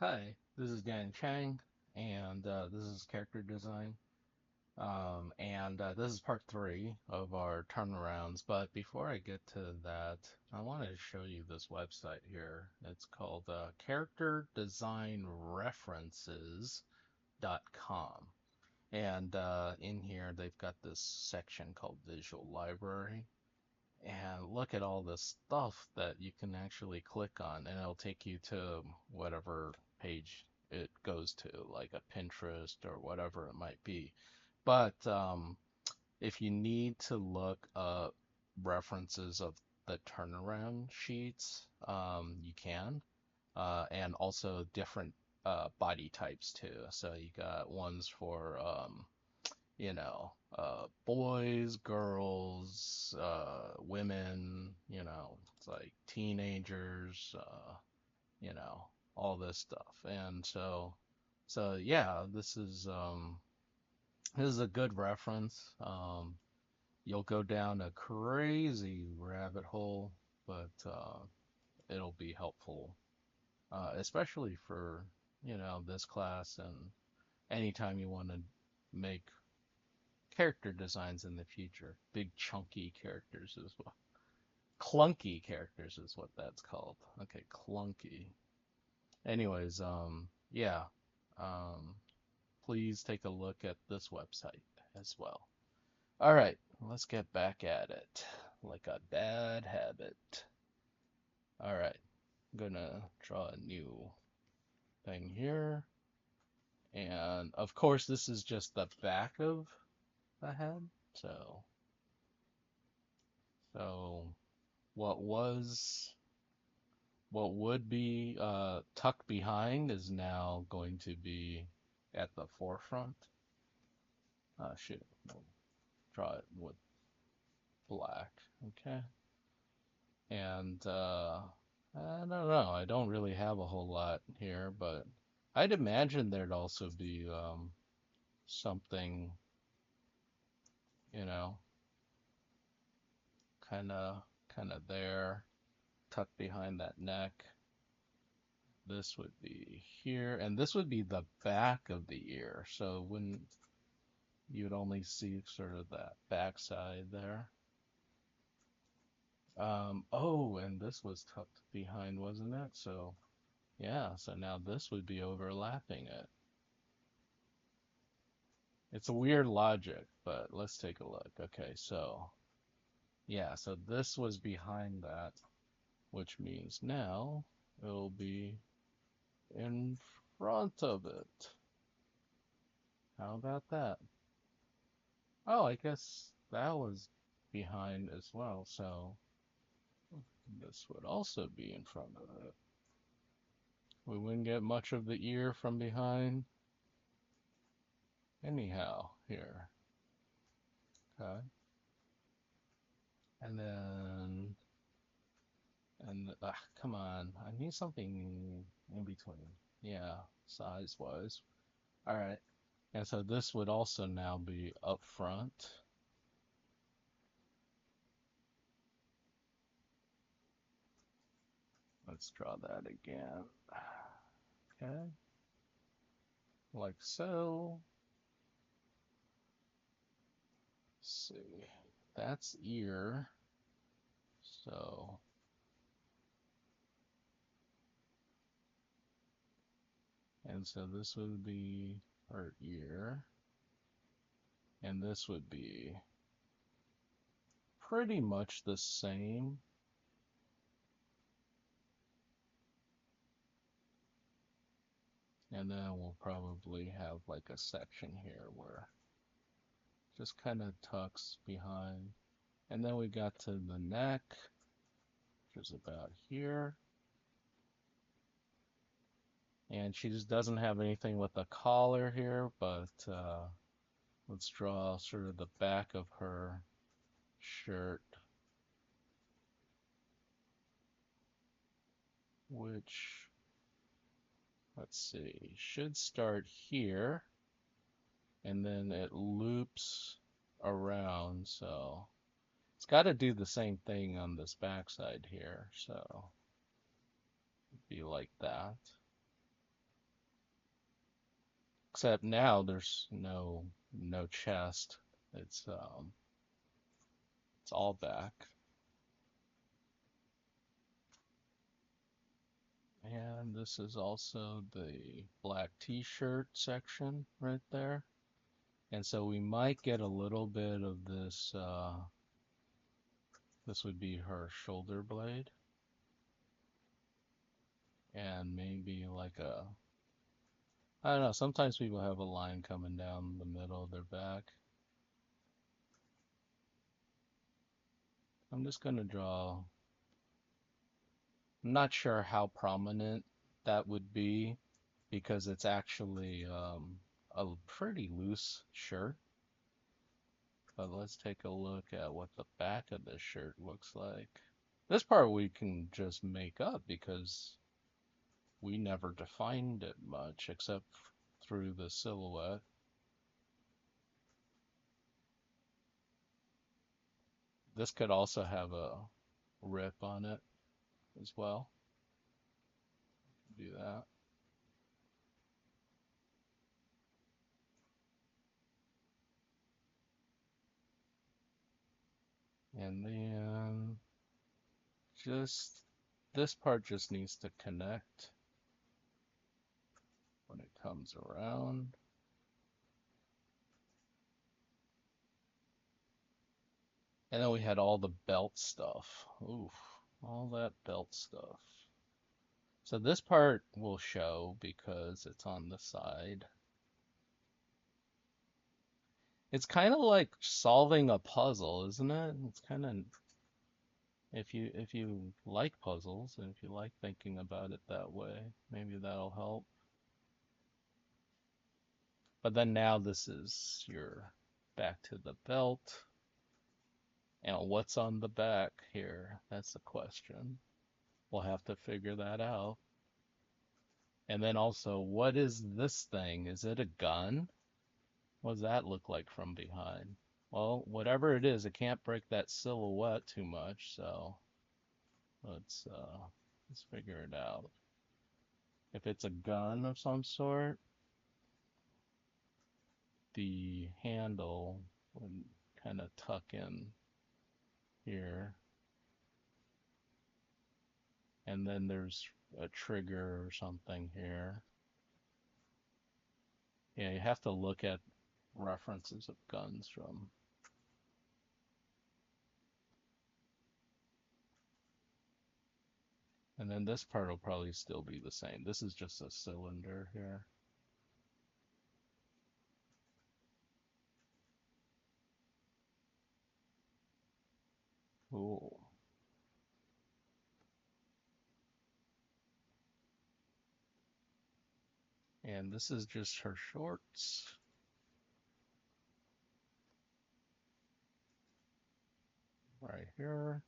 Hi, this is Dan Chang, and this is character design. And this is part three of our turnarounds. But before I get to that, I want to show you this website here. It's called characterdesignreferences.com. And in here, they've got this section called Visual Library. And look at all this stuff that you can actually click on, and it'll take you to whatever page it goes to, like a Pinterest or whatever it might be. But if you need to look up references of the turnaround sheets, you can, and also different body types too. So you got ones for boys, girls, women, it's like teenagers, all this stuff. And so yeah, this is a good reference. You'll go down a crazy rabbit hole, but it'll be helpful, especially for, this class and anytime you want to make character designs in the future. Big chunky characters as well. Clunky characters is what that's called. Okay, clunky. Anyways, yeah. Um, please take a look at this website as well. All right, let's get back at it. Like a bad habit. All right, I'm gonna draw a new thing here. And of course, this is just the back of the head. So what was what would be tucked behind is now going to be at the forefront. Shoot, we'll draw it with black, okay? And I don't know, I don't really have a whole lot here, but I'd imagine there'd also be something, you know, kind of there, tucked behind that neck. This would be here, and this would be the back of the ear. So when you'd only see sort of that backside there. Oh, and this was tucked behind, wasn't it? So yeah, so now this would be overlapping it. It's a weird logic, but let's take a look. Okay, so yeah, so this was behind that, which means now it'll be in front of it. How about that? Oh, I guess that was behind as well, so this would also be in front of it. We wouldn't get much of the ear from behind. Anyhow, here. Okay. And then, come on. I need something in between. Yeah, size-wise. All right. And so this would also now be up front. Let's draw that again. Okay. Like so. Let's see. That's ear. So, and so this would be her ear. And this would be pretty much the same. And then we'll probably have like a section here where just kind of tucks behind. And then we got to the neck, which is about here. And she just doesn't have anything with the collar here, but let's draw sort of the back of her shirt, which, let's see, should start here, and then it loops around, so it's got to do the same thing on this backside here, so be like that. except now there's no chest. It's all back. And this is also the black t-shirt section right there. And so we might get a little bit of this, this would be her shoulder blade. And maybe like I don't know, sometimes people have a line coming down the middle of their back. I'm just going to draw, I'm not sure how prominent that would be because it's actually a pretty loose shirt. But let's take a look at what the back of this shirt looks like. This part we can just make up because we never defined it much except through the silhouette. This could also have a rip on it as well. Do that. And then just this part just needs to connect when it comes around. And then we had all the belt stuff. Oof, all that belt stuff. So this part will show because it's on the side. It's kind of like solving a puzzle, isn't it? It's kind of if you like puzzles and if you like thinking about it that way, maybe that'll help. But then now this is your back to the belt. And what's on the back here? That's the question. We'll have to figure that out. And then also, what is this thing? Is it a gun? What does that look like from behind? Well, whatever it is, it can't break that silhouette too much, so let's figure it out. If it's a gun of some sort, the handle would kind of tuck in here. And then there's a trigger or something here. Yeah, you have to look at references of guns from. And then this part will probably still be the same. This is just a cylinder here. Cool. And this is just her shorts. Right here.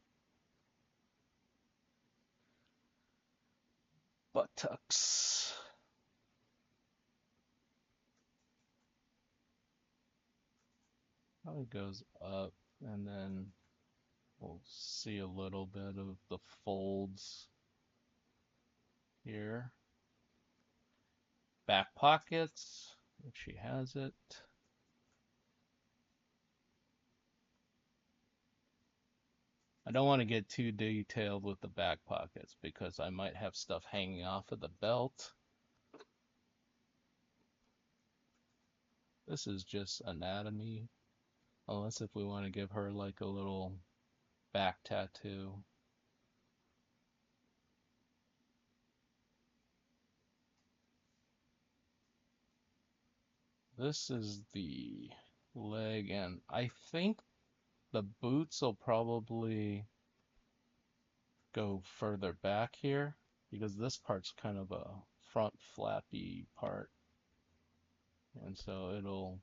Buttocks. Probably goes up, and then we'll see a little bit of the folds here. Back pockets, if she has it. I don't want to get too detailed with the back pockets because I might have stuff hanging off of the belt. This is just anatomy, unless if we want to give her like a little back tattoo. This is the leg, and I think the boots will probably go further back here because this part's kind of a front flappy part, and so it'll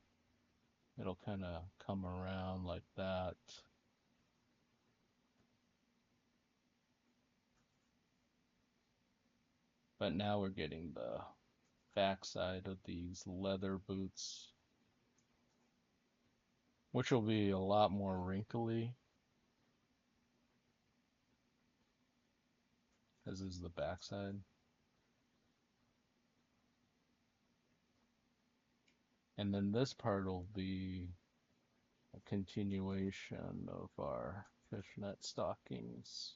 kind of come around like that. But now we're getting the backside of these leather boots, which will be a lot more wrinkly. This is the backside. And then this part will be a continuation of our fishnet stockings.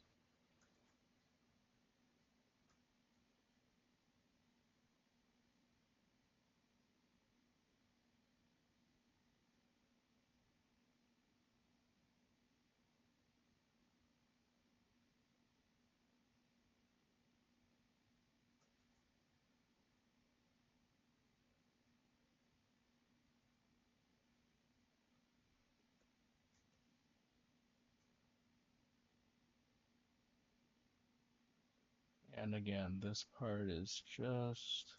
And again, this part is just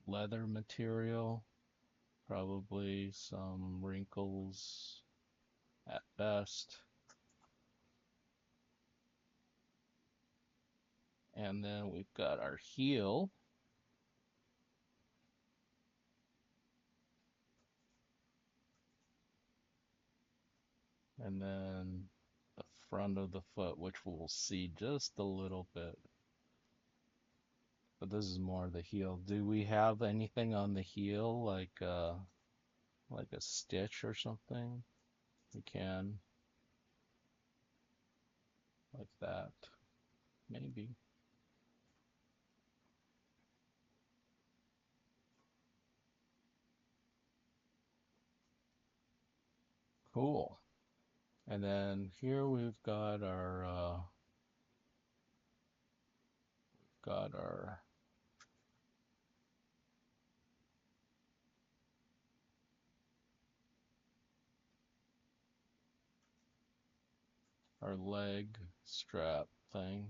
leather material, probably some wrinkles at best. And then we've got our heel. And then the front of the foot, which we'll see just a little bit. But this is more the heel. Do we have anything on the heel, like a stitch or something? We can, like that, maybe. Cool. And then here we've got our leg strap thing.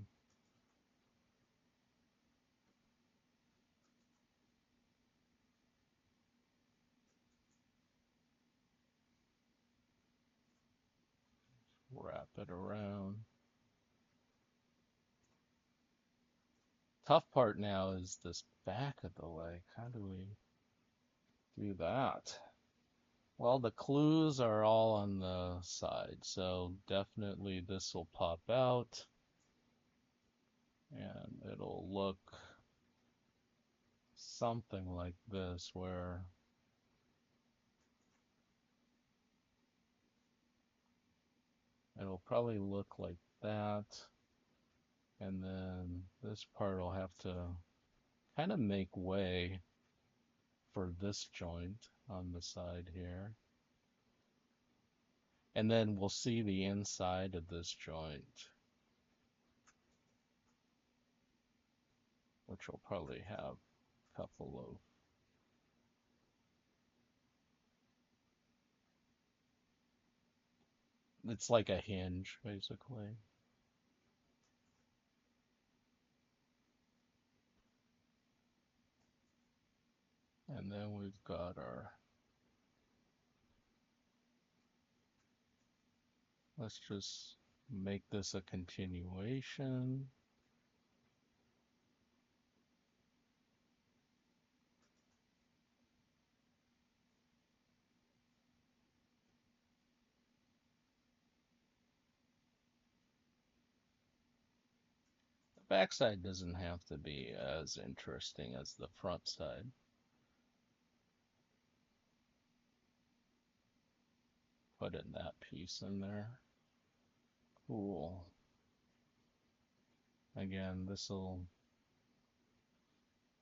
Wrap it around. Tough part now is this back of the leg. How do we do that? Well, the clues are all on the side, so definitely this will pop out and it'll look something like this, where it'll probably look like that, and then this part will have to kind of make way for this joint on the side here. And then we'll see the inside of this joint, which will probably have a couple of, it's like a hinge basically. And then we've got our, let's just make this a continuation. The backside doesn't have to be as interesting as the front side. Put in that piece in there. Cool. Again, this will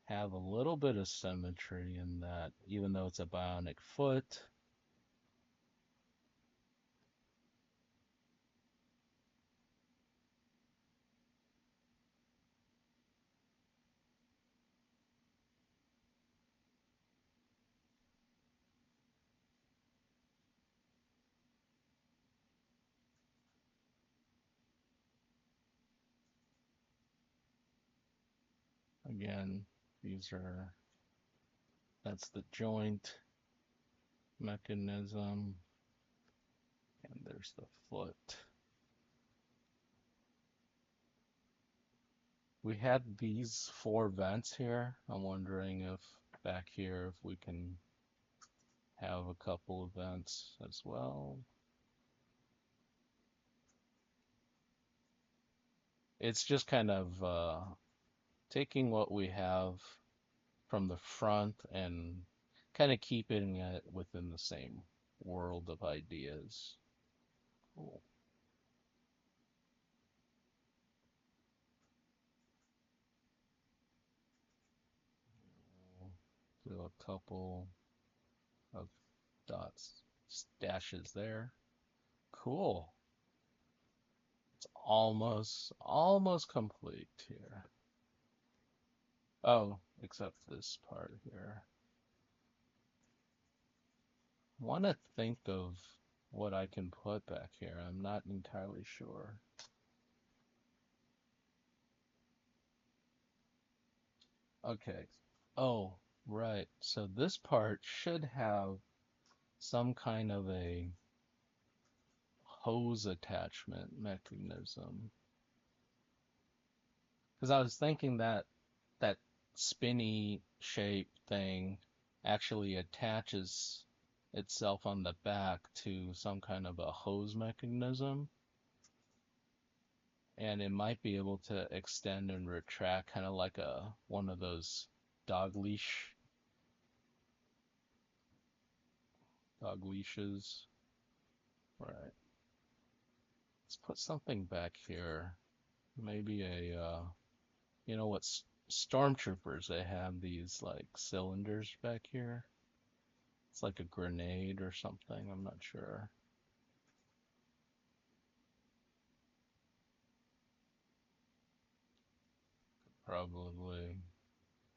have a little bit of symmetry in that, even though it's a bionic foot. Again, that's the joint mechanism, and there's the foot. We had these 4 vents here. I'm wondering if back here, if we can have a couple of vents as well. It's just kind of taking what we have from the front and kind of keeping it within the same world of ideas. Cool. Do a couple of dots, dashes there. Cool. It's almost complete here. Oh, except this part here. Want to think of what I can put back here. I'm not entirely sure. Okay. Oh, right. So this part should have some kind of a hose attachment mechanism. Because I was thinking that that spinny shape thing actually attaches itself on the back to some kind of a hose mechanism, and it might be able to extend and retract kind of like a one of those dog leash dog leashes. Right. Let's put something back here. Maybe a you know what stormtroopers, they have these like cylinders back here. It's like a grenade or something, I'm not sure. Probably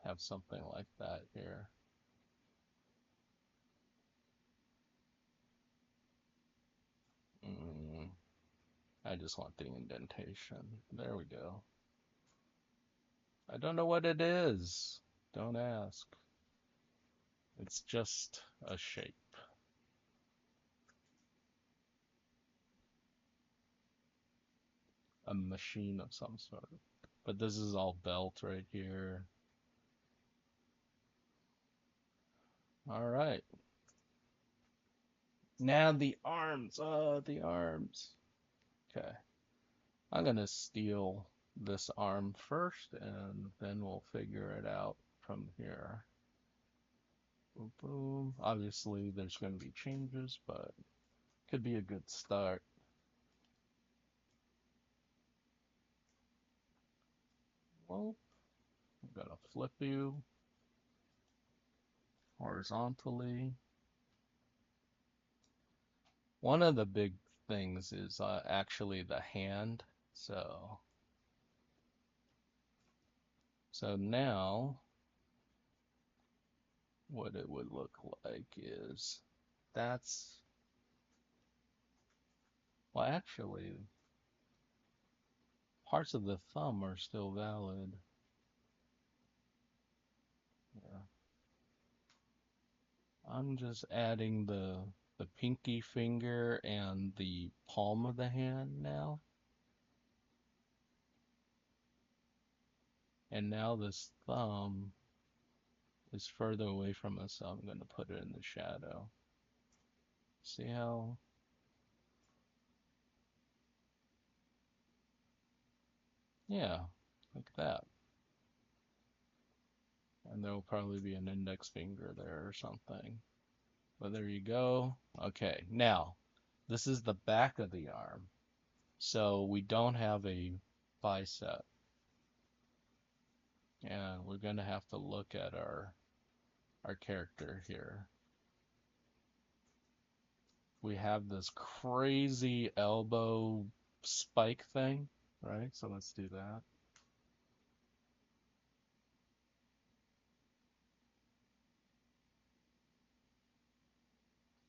have something like that here. Mm, I just want the indentation. There we go. I don't know what it is. Don't ask. It's just a shape. A machine of some sort. But this is all belt right here. All right. Now the arms. Oh, the arms. Okay. I'm gonna steal this arm first, and then we'll figure it out from here. Boom, boom. Obviously, there's going to be changes, but could be a good start. Well, I'm gonna flip you horizontally. One of the big things is actually the hand. So now what it would look like is that's, well, actually, parts of the thumb are still valid. Yeah. I'm just adding the pinky finger and the palm of the hand now. And now this thumb is further away from us, so I'm going to put it in the shadow. See how? Yeah, like that. And there will probably be an index finger there or something. But there you go. Okay, now, this is the back of the arm. So we don't have a bicep. And we're going to have to look at our character here. We have this crazy elbow spike thing, right? So let's do that.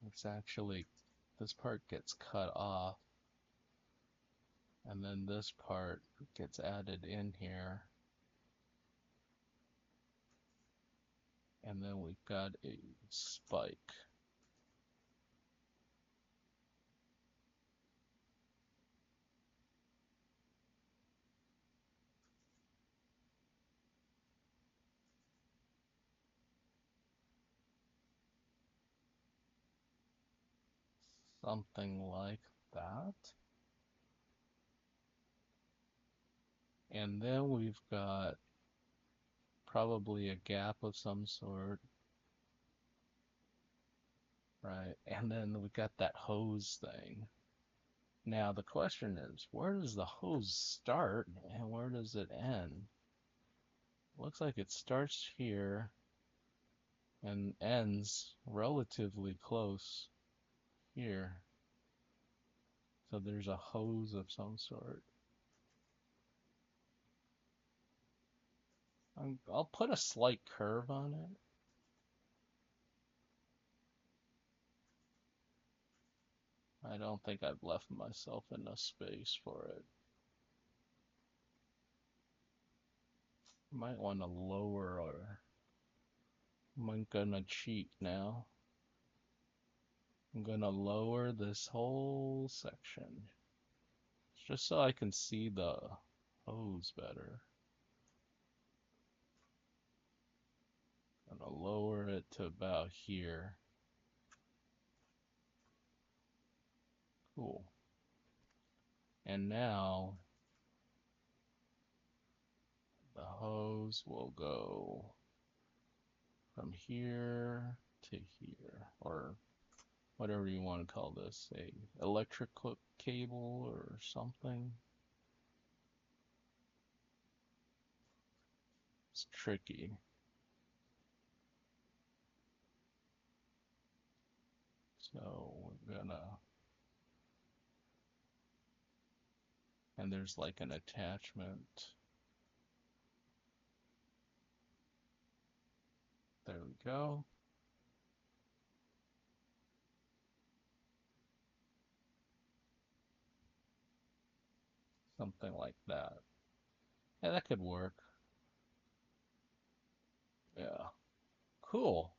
It's actually, this part gets cut off, and then this part gets added in here. And then we've got a spike. Something like that. And then we've got probably a gap of some sort. right? And then we got that hose thing. Now the question is, where does the hose start and where does it end? Looks like it starts here and ends relatively close here. So there's a hose of some sort. I'll put a slight curve on it. I don't think I've left myself enough space for it. Might want to lower or I'm gonna cheat now. I'm gonna lower this whole section just so I can see the hose better. I'm gonna lower it to about here. Cool. And now the hose will go from here to here, or whatever you want to call this, a electrical cable or something. It's tricky. So we're gonna, and there's like an attachment. There we go. Something like that. Yeah, that could work. Yeah. Cool.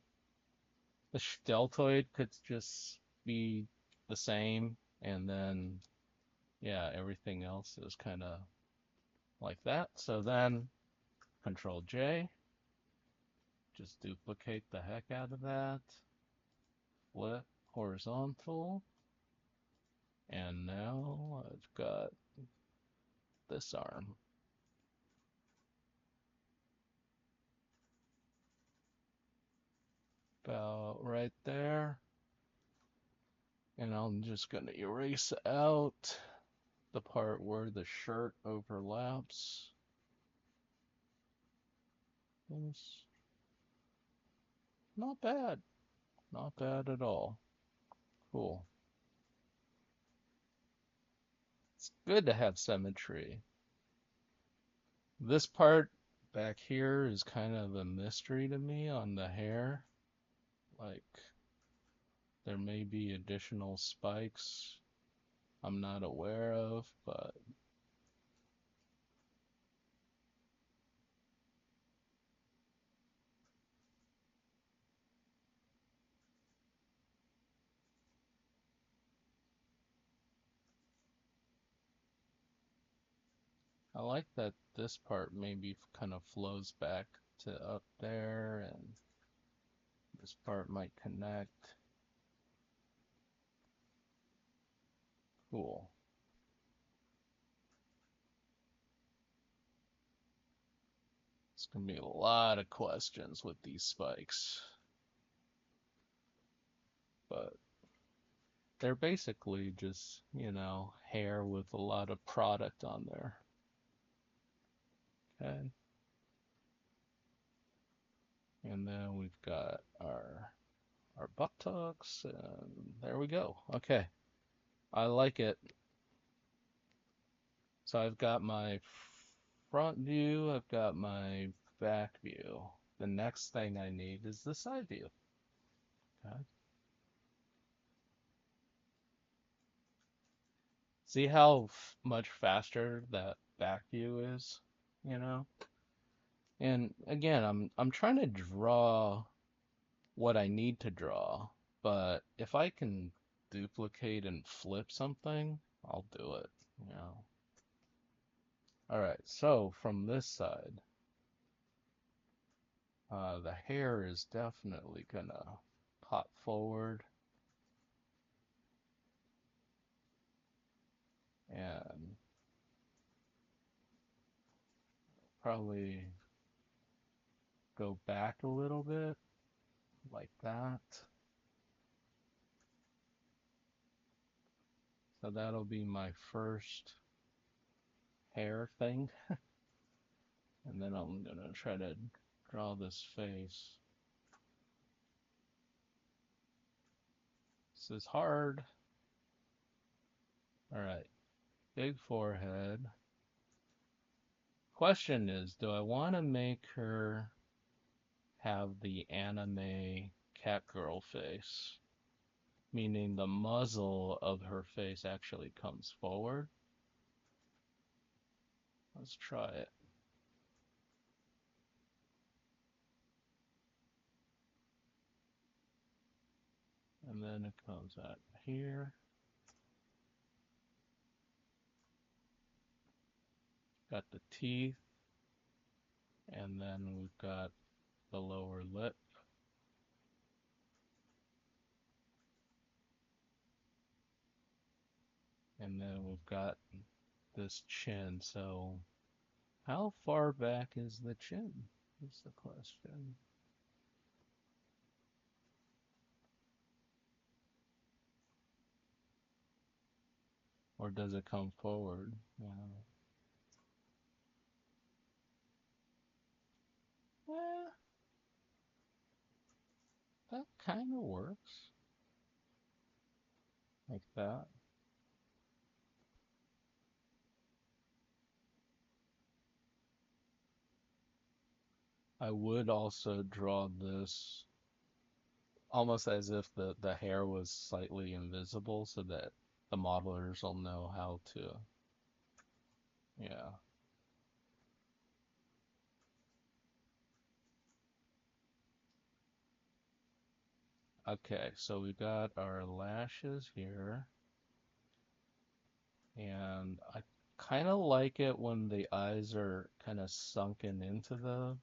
The deltoid could just be the same, and then, yeah, everything else is kind of like that. So then, Control J, just duplicate the heck out of that. Flip horizontal. And now I've got this arm about right there. And I'm just going to erase out the part where the shirt overlaps. It's not bad. Not bad at all. Cool. It's good to have symmetry. This part back here is kind of a mystery to me on the hair. Like, there may be additional spikes I'm not aware of, but I like that this part maybe kind of flows back to up there, and this part might connect. Cool. It's gonna be a lot of questions with these spikes, but they're basically just, hair with a lot of product on there. Okay. And then we've got our buttocks, and there we go. Okay. I like it. So I've got my front view, I've got my back view. The next thing I need is the side view. Okay. See how much faster that back view is, you know? And again, I'm trying to draw what I need to draw, but if I can duplicate and flip something, I'll do it, you know. All right, so from this side, the hair is definitely gonna pop forward and probably go back a little bit like that. So that'll be my first hair thing. And then I'm gonna try to draw this face. This is hard. All right, big forehead. Question is, do I want to make her have the anime cat girl face? Meaning the muzzle of her face actually comes forward. Let's try it. And then it comes out here. Got the teeth. And then we've got the lower lip. And then we've got this chin. So how far back is the chin? Is the question. Or does it come forward? Yeah. Eh, that kind of works. Like that. I would also draw this almost as if the hair was slightly invisible so that the modelers will know how to, yeah. Okay, so we got our lashes here, and I kind of like it when the eyes are kind of sunken into the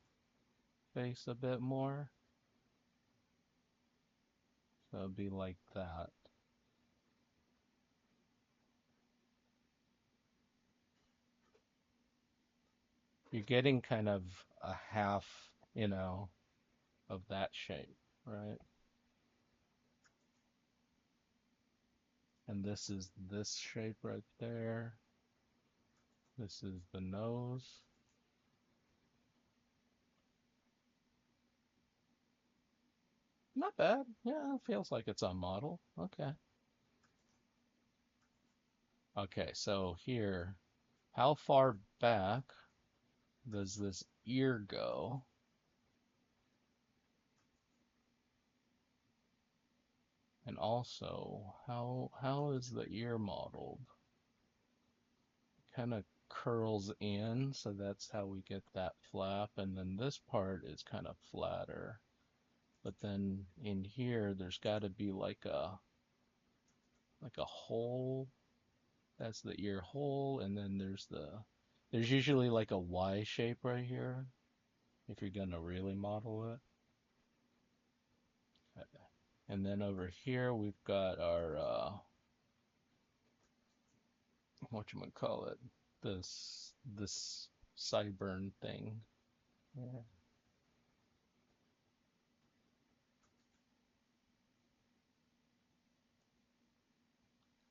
face a bit more. So it'd be like that. You're getting kind of a half, you know, of that shape, right? And this is this shape right there. This is the nose. Not bad. Yeah, it feels like it's on model. Okay. Okay, so here, how far back does this ear go? And also, how is the ear modeled? Kind of curls in, so that's how we get that flap. And then this part is kind of flatter. But then in here, there's got to be like a hole. That's the ear hole, and then there's usually like a Y shape right here if you're gonna really model it. And then over here we've got our whatchamacallit, this sideburn thing. Yeah.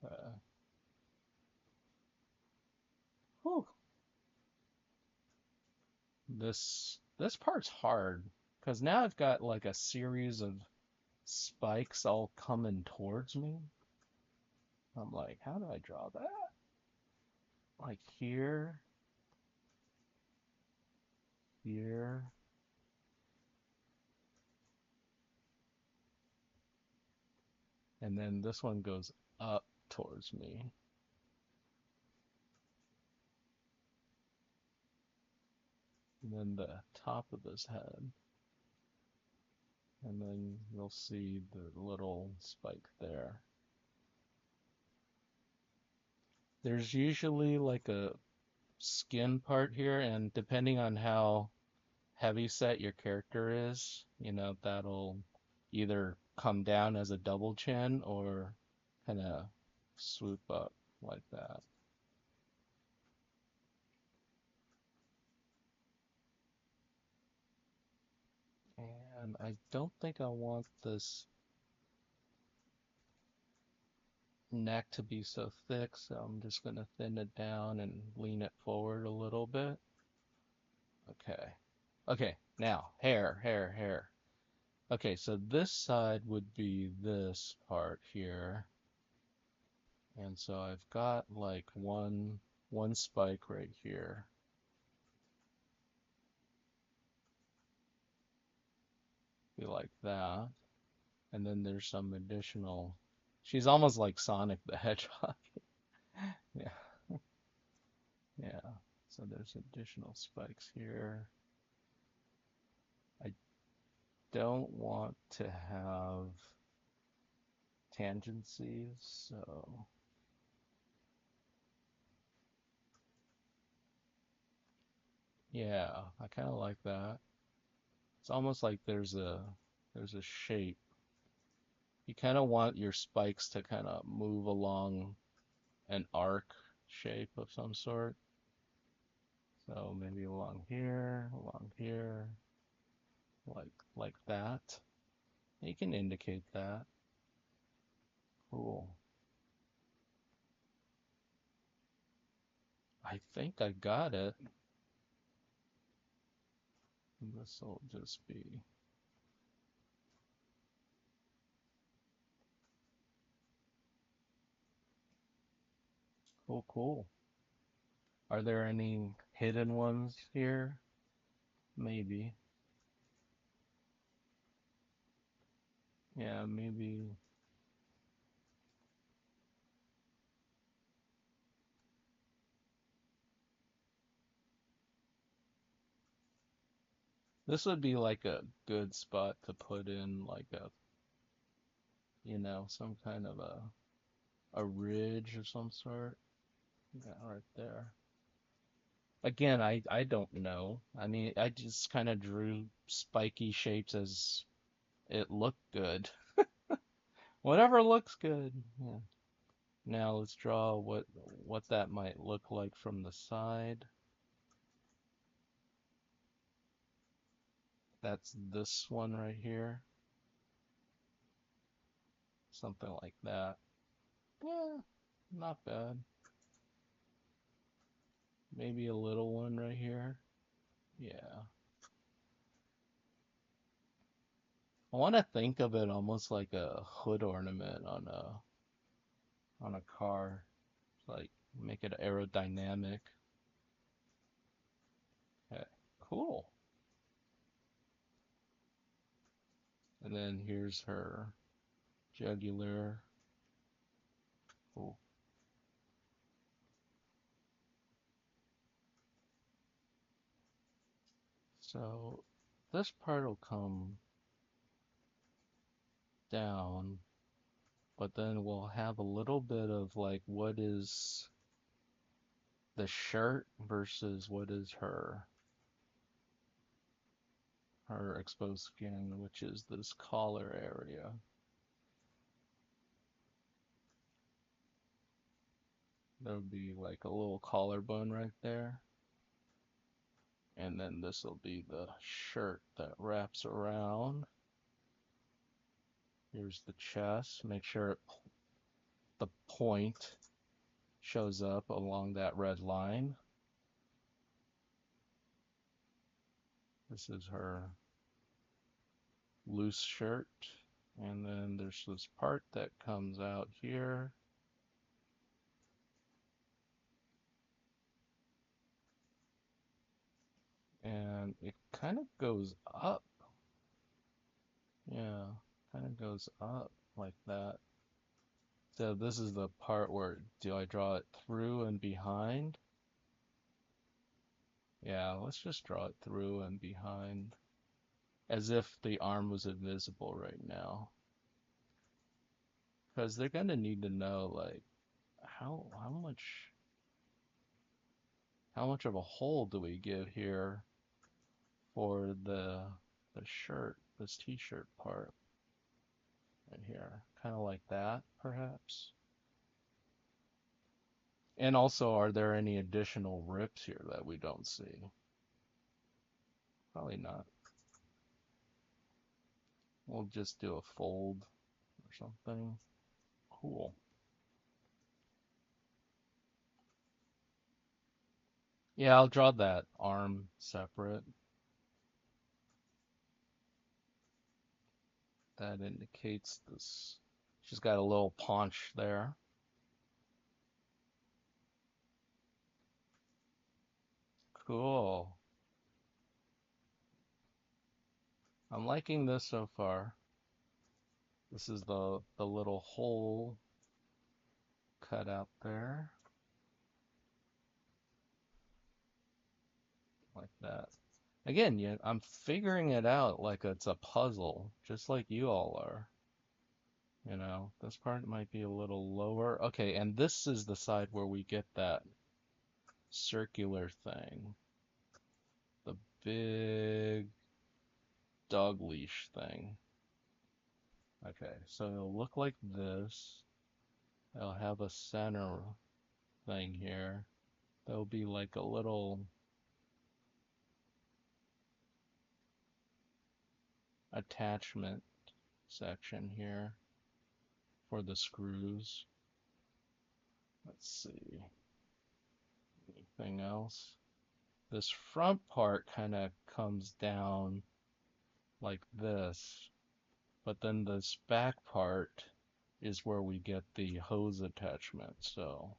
Uh, whew, this part's hard because now I've got like a series of spikes all coming towards me. I'm like, how do I draw that? Like here, here, and then this one goes up towards me. And then the top of his head. And then you'll see the little spike there. There's usually like a skin part here, and depending on how heavy set your character is, you know, that'll either come down as a double chin or kind of swoop up like that. And I don't think I want this. neck to be so thick, so I'm just going to thin it down and lean it forward a little bit. Okay. Okay, now hair. Okay, so this side would be this part here. And so I've got like one spike right here. Be like that. And then there's some additional. She's almost like Sonic the Hedgehog. Yeah, yeah. So there's additional spikes here. I don't want to have tangencies, so yeah, I kind of like that. It's almost like there's a shape. You kind of want your spikes to kind of move along an arc shape of some sort. So maybe along here, like that. You can indicate that. Cool. I think I got it. This will just be cool. Are there any hidden ones here? Maybe. Yeah, maybe. This would be like a good spot to put in like some kind of a ridge of some sort. Yeah, right there. Again, I don't know. I mean, I just kind of drew spiky shapes as it looked good. Whatever looks good. Yeah. Now let's draw what that might look like from the side. That's this one right here. Something like that. Yeah, not bad. Maybe a little one right here. Yeah. I want to think of it almost like a hood ornament on a car. Like make it aerodynamic. Okay, cool. And then here's her jugular. Cool. So this part will come down, but then we'll have a little bit of like what is the shirt versus what is her exposed skin, which is this collar area. There would be like a little collarbone right there. And then this will be the shirt that wraps around. Here's the chest. Make sure the point shows up along that red line. This is her loose shirt. And then there's this part that comes out here. And it kind of goes up. Yeah, kind of goes up like that. So this is the part where do I draw it through and behind? Yeah, let's just draw it through and behind as if the arm was invisible right now. Because they're gonna need to know like how much of a hole do we give here for the shirt, this t-shirt part right here. Kind of like that, perhaps. And also, are there any additional rips here that we don't see? Probably not. We'll just do a fold or something. Cool. Yeah, I'll draw that arm separate. That indicates this. She's got a little paunch there. Cool. I'm liking this so far. This is the little hole cut out there, like that. Again, yeah, I'm figuring it out like it's a puzzle, just like you all are. You know, this part might be a little lower. Okay, and this is the side where we get that circular thing, the big dog leash thing. Okay, so it'll look like this. It'll have a center thing here. There'll be like a little attachment section here for the screws. Let's see, anything else? This front part kind of comes down like this, but then this back part is where we get the hose attachment. So,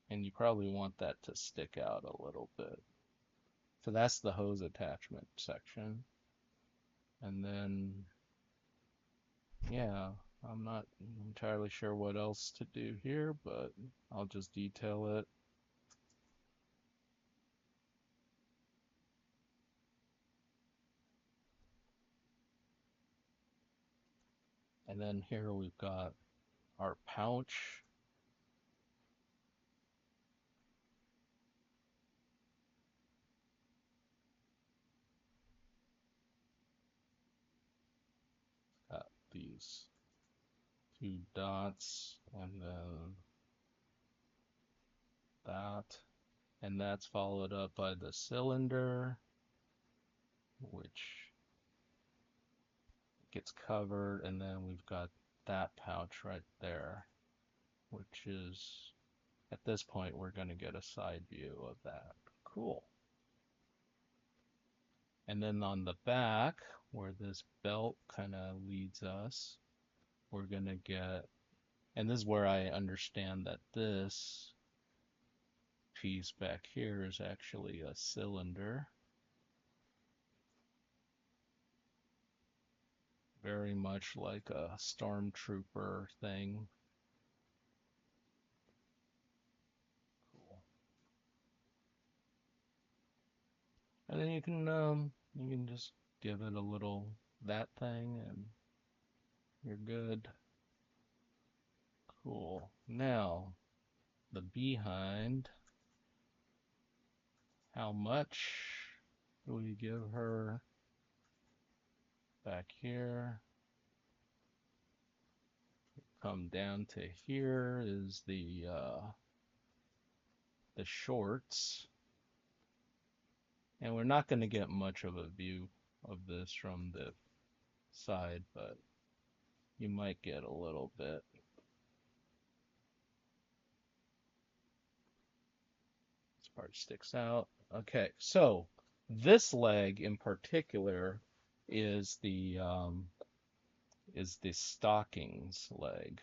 and you probably want that to stick out a little bit. So that's the hose attachment section. And then, yeah, I'm not entirely sure what else to do here, but I'll just detail it. And then here we've got our pouch. Got these two dots and then that. And that's followed up by the cylinder, which gets covered. And then we've got that pouch right there, which is, at this point, we're going to get a side view of that. Cool. And then on the back, where this belt kind of leads us, we're going to get, and this is where I understand that this piece back here is actually a cylinder. Very much like a stormtrooper thing. Cool. And then you can just give it a little that thing and you're good. Cool. Now, the behind, how much do we give her back here? Come down to here is the shorts. And we're not going to get much of a view of this from the side, but you might get a little bit. This part sticks out. Okay, so this leg in particular is the stockings leg.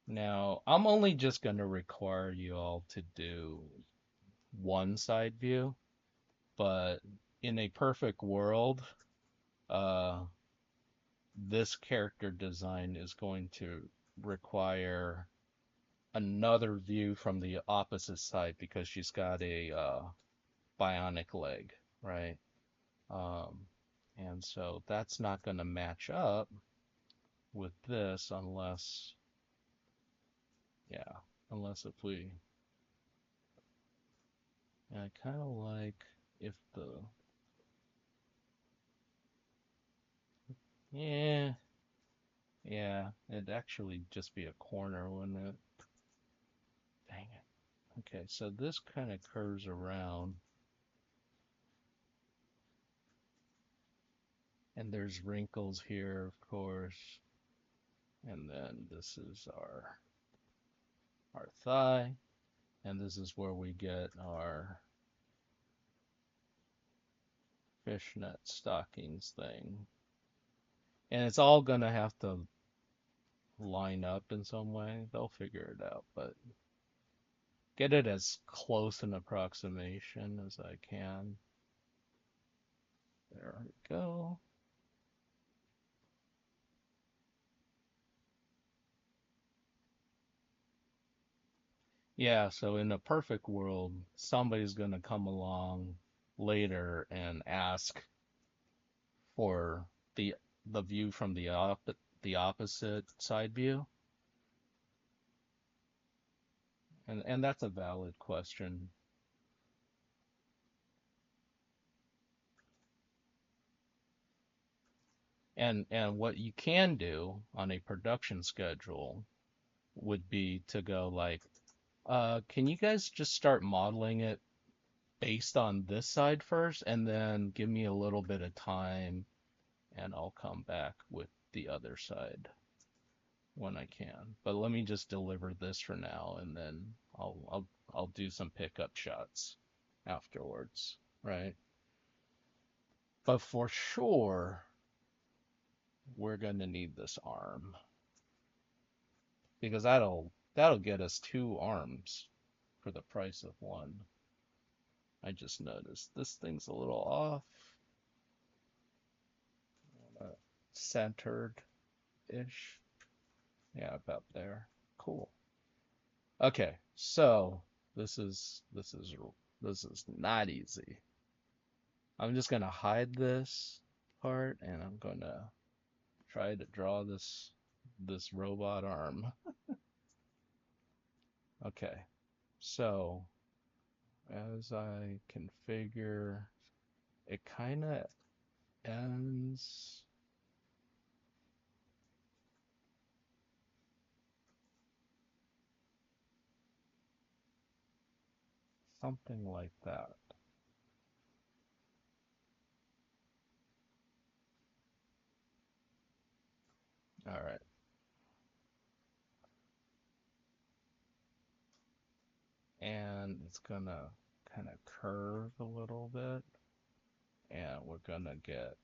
Now, I'm only just going to require you all to do one side view, but in a perfect world, uh, this character design is going to require another view from the opposite side because she's got a bionic leg, right? Um, and so that's not going to match up with this unless, yeah, unless if we, and I kind of like if the, yeah, yeah, it'd actually just be a corner, wouldn't it? Dang it. Okay, so this kind of curves around, and there's wrinkles here, of course, and then this is our our thigh, and this is where we get our fishnet stockings thing. And it's all gonna have to line up in some way. They'll figure it out, but get it as close an approximation as I can. There we go. Yeah, so in a perfect world, somebody's going to come along later and ask for the the view from the opposite side view, and that's a valid question. And what you can do on a production schedule would be to go like, can you guys just start modeling it based on this side first, and then give me a little bit of time, and I'll come back with the other side when I can. But let me just deliver this for now, and then I'll do some pickup shots afterwards, right? But for sure, we're gonna need this arm because that'll get us two arms for the price of one. I just noticed this thing's a little off, centered ish. Yeah, about there. Cool. Okay, so this is not easy. I'm just gonna hide this part and I'm gonna try to draw this robot arm. Okay, so as I configure, it kind of ends something like that. All right, and it's gonna kind of curve a little bit, and we're gonna get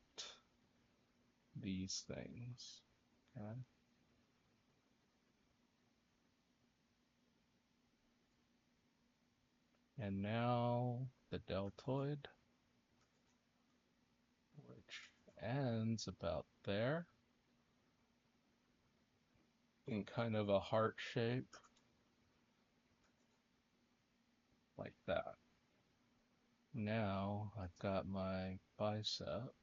these things. Okay. And now the deltoid, which ends about there in kind of a heart shape like that. Now I've got my bicep,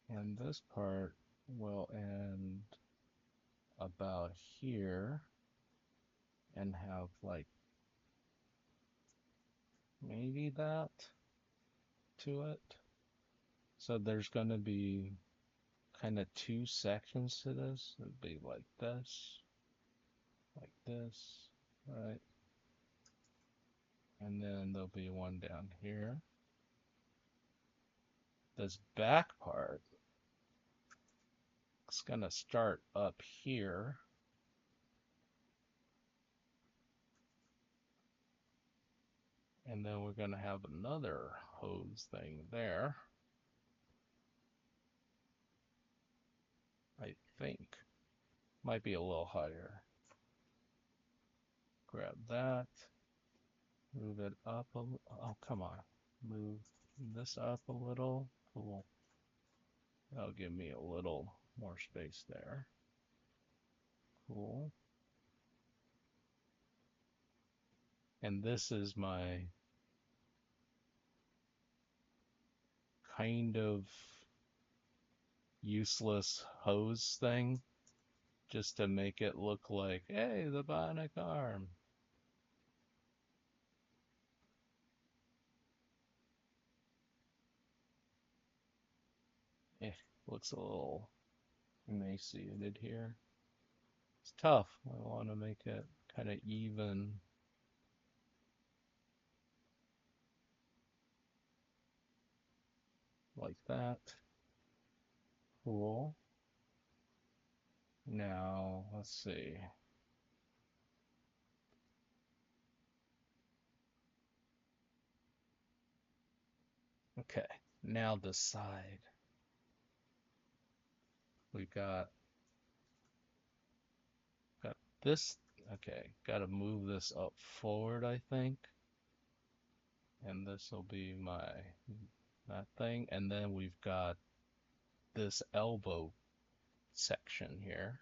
and this part will end about here and have like maybe that to it. So there's going to be kind of two sections to this. It'd be like this, right? And then there'll be one down here. This back part is going to start up here. And then we're going to have another hose thing there. I think. Might be a little higher. Grab that. Move it up a little. Oh, come on. Move this up a little. Cool. That'll give me a little more space there. Cool. And this is my kind of useless hose thing, just to make it look like, hey, the bionic arm. Eh, looks a little emaciated here. It's tough. I want to make it kind of even. Like that. Cool. Now, let's see. Okay, now the side. We've got this. Okay, got to move this up forward, I think. And this will be my that thing. And then we've got this elbow section here.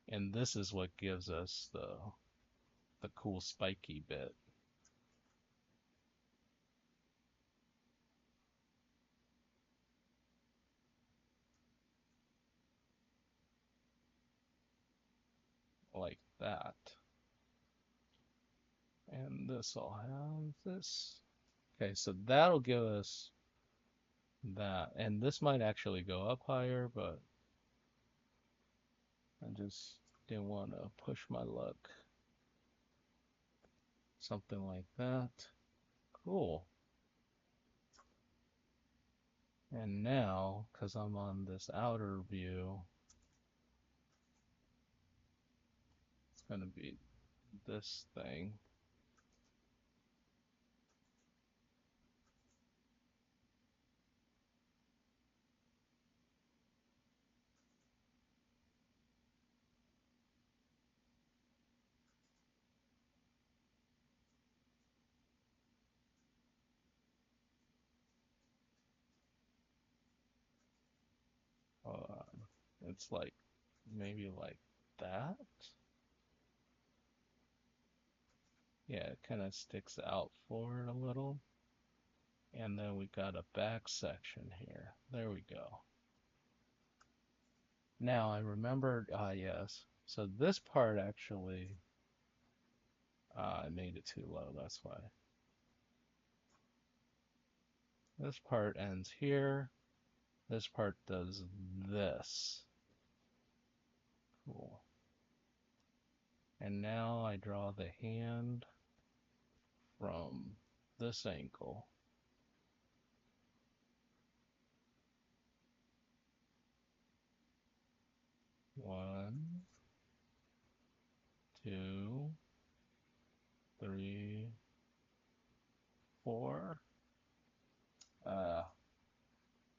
And this is what gives us the cool spiky bit. Like that. And this will have this. Okay, so that'll give us that. And this might actually go up higher, but I just didn't want to push my luck. Something like that. Cool. And now, because I'm on this outer view, it's going to be this thing. Uh, it's like maybe like that. Yeah, it kind of sticks out forward a little. And then we got a back section here. There we go. Now I remembered, yes. So this part actually, I made it too low, that's why. This part ends here. This part does this. Cool. And now I draw the hand from this angle. One, two, three, four.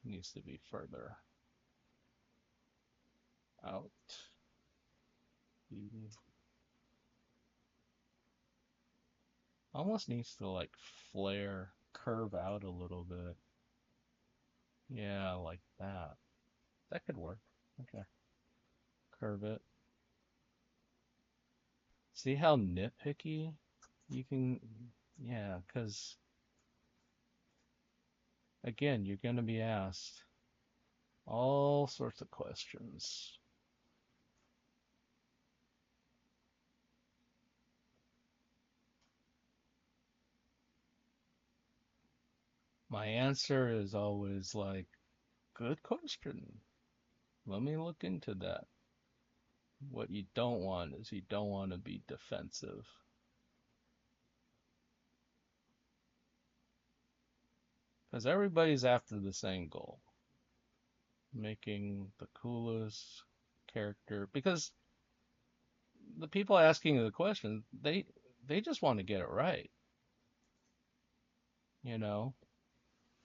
Needs to be further out. Almost needs to like flare, curve out a little bit. Yeah, like that. That could work. Okay. Curve it. See how nitpicky you can, yeah, because again, you're going to be asked all sorts of questions. My answer is always like, good question. Let me look into that. What you don't want is you don't want to be defensive. Because everybody's after the same goal, making the coolest character. Because the people asking the question, they just want to get it right. You know,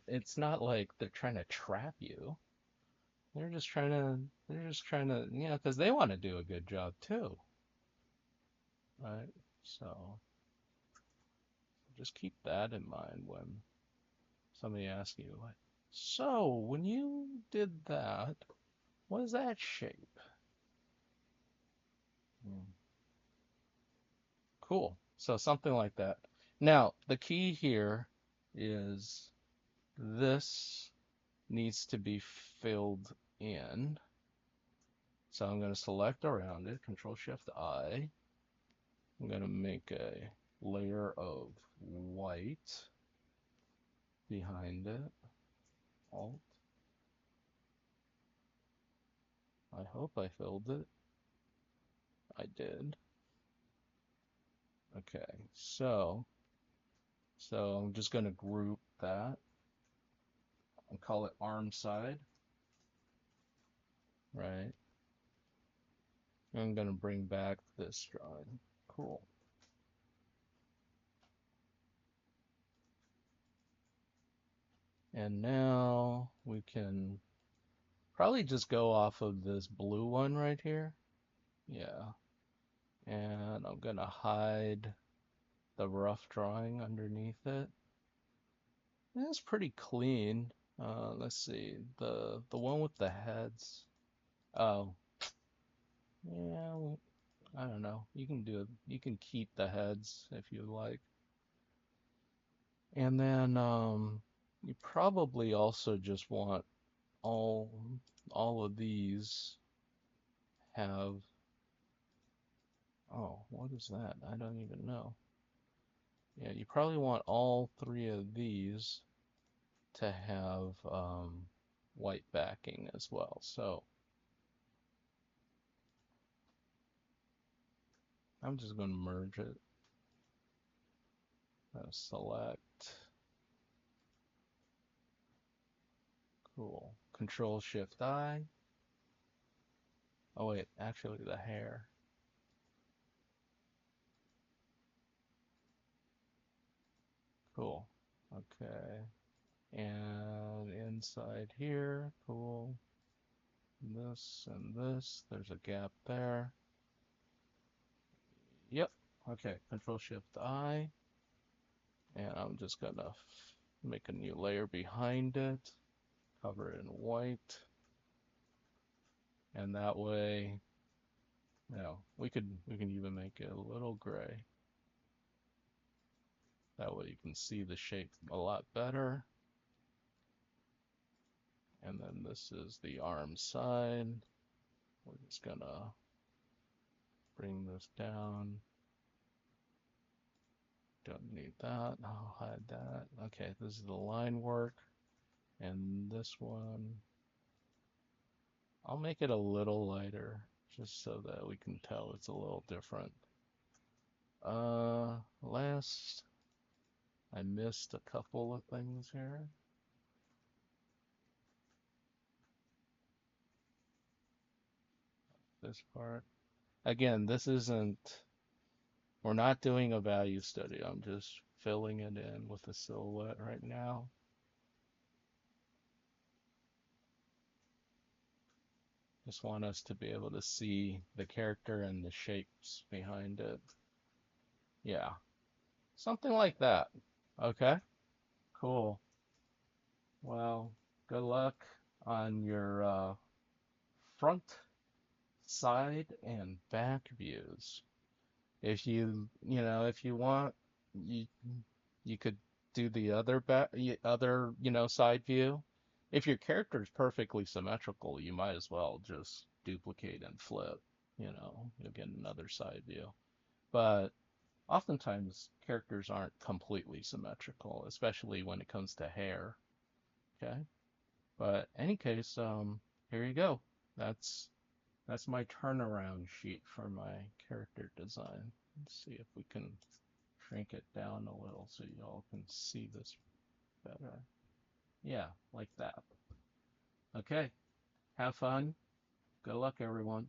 it's not like they're trying to trap you. They're just trying to, because they want to do a good job too, right? So just keep that in mind when somebody asks you, like, so when you did that, what is that shape? Hmm. Cool. So something like that. Now, the key here is this needs to be filled in. So I'm going to select around it, Control Shift I. I'm going to make a layer of white behind it. Alt. I hope I filled it. I did. Okay, so I'm just going to group that. and call it arm side, right? I'm gonna bring back this drawing. Cool. And now we can probably just go off of this blue one right here. Yeah. And I'm gonna hide the rough drawing underneath it. It's pretty clean. Let's see. The one with the heads. Oh, yeah, I don't know. You can do it. You can keep the heads if you like. And then you probably also just want all all of these have, oh, what is that? I don't even know. Yeah, you probably want all three of these to have white backing as well. So I'm just going to merge it. Select. Cool. Control Shift I. Oh wait, actually the hair. Cool. Okay. And inside here, cool. This and this. There's a gap there. Yep. Okay. Control Shift I. And I'm just gonna make a new layer behind it. Cover it in white. And that way, we can even make it a little gray. That way you can see the shape a lot better. And then this is the arm side. We're just gonna bring this down. Don't need that. I'll hide that. Okay, this is the line work. And this one, I'll make it a little lighter just so that we can tell it's a little different. Last, I missed a couple of things here. This part. Again, we're not doing a value study. I'm just filling it in with a silhouette right now. Just want us to be able to see the character and the shapes behind it. Yeah, something like that. Okay, cool. Well, good luck on your front, side, and back views. If you want, you you could do the other, side view. If your character is perfectly symmetrical, you might as well just duplicate and flip. You'll get another side view. But oftentimes characters aren't completely symmetrical, especially when it comes to hair. Okay. But any case, here you go. That's that's my turnaround sheet for my character design. Let's see if we can shrink it down a little so y'all can see this better. Yeah, like that. Okay. Have fun. Good luck, everyone.